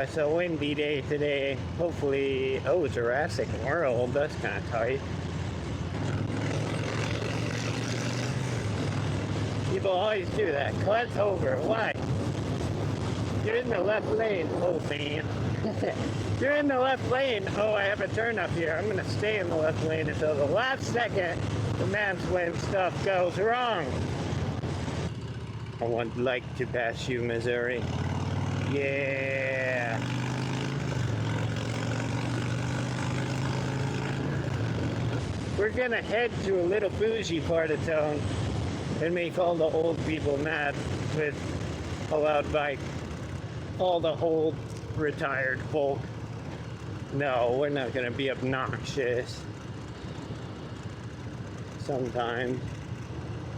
it's a windy day today. Hopefully, oh, Jurassic World, that's kind of tight. People always do that. Cut over. Why? You're in the left lane. Oh, man. You're in the left lane. Oh, I have a turn up here. I'm going to stay in the left lane until the last second. The man's when stuff goes wrong. I would like to pass you, Missouri. Yeah. We're going to head to a little bougie part of town and make all the old people mad with a loud bike. All the old retired folk. No, we're not gonna be obnoxious sometime.